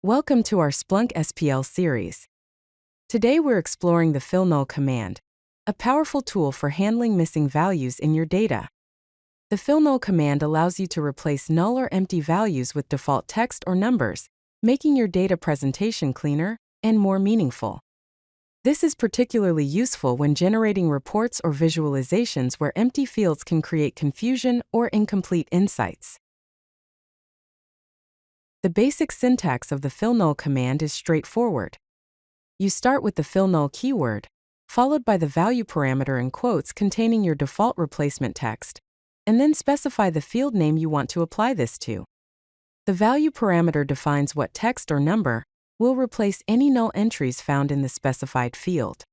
Welcome to our Splunk SPL series. Today we're exploring the fillnull command, a powerful tool for handling missing values in your data. The fillnull command allows you to replace null or empty values with default text or numbers, making your data presentation cleaner and more meaningful. This is particularly useful when generating reports or visualizations where empty fields can create confusion or incomplete insights. The basic syntax of the fillnull command is straightforward. You start with the fillnull keyword, followed by the value parameter in quotes containing your default replacement text, and then specify the field name you want to apply this to. The value parameter defines what text or number will replace any null entries found in the specified field.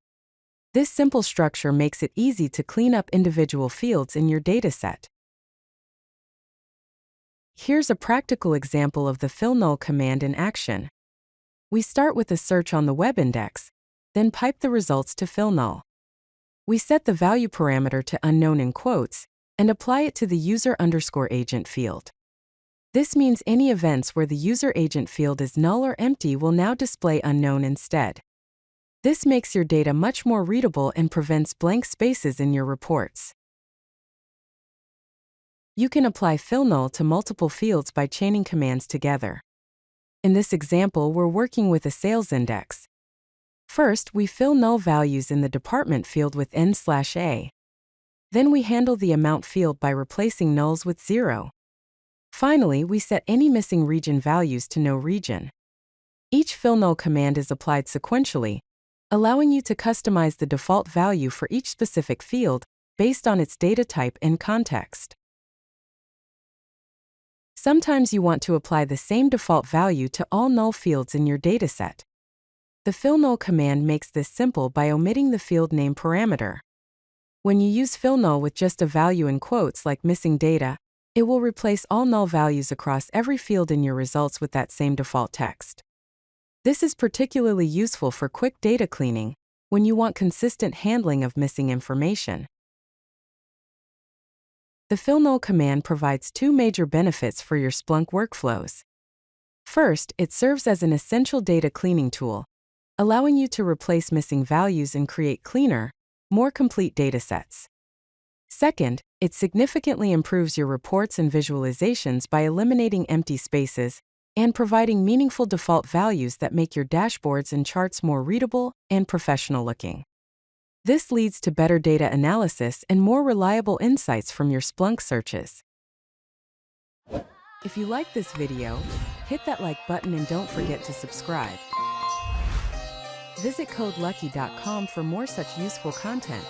This simple structure makes it easy to clean up individual fields in your dataset. Here's a practical example of the fillnull command in action. We start with a search on the web index, then pipe the results to fillnull. We set the value parameter to unknown in quotes and apply it to the user_agent field. This means any events where the user agent field is null or empty will now display unknown instead. This makes your data much more readable and prevents blank spaces in your reports. You can apply fillnull to multiple fields by chaining commands together. In this example, we're working with a sales index. First, we fill null values in the department field with n/a. Then we handle the amount field by replacing nulls with 0. Finally, we set any missing region values to no region. Each fillnull command is applied sequentially, allowing you to customize the default value for each specific field based on its data type and context. Sometimes you want to apply the same default value to all null fields in your dataset. The fillnull command makes this simple by omitting the field name parameter. When you use fillnull with just a value in quotes like missing data, it will replace all null values across every field in your results with that same default text. This is particularly useful for quick data cleaning when you want consistent handling of missing information. The fillnull command provides two major benefits for your Splunk workflows. First, it serves as an essential data cleaning tool, allowing you to replace missing values and create cleaner, more complete datasets. Second, it significantly improves your reports and visualizations by eliminating empty spaces and providing meaningful default values that make your dashboards and charts more readable and professional-looking. This leads to better data analysis and more reliable insights from your Splunk searches. If you like this video, hit that like button and don't forget to subscribe. Visit CodeLucky.com for more such useful content.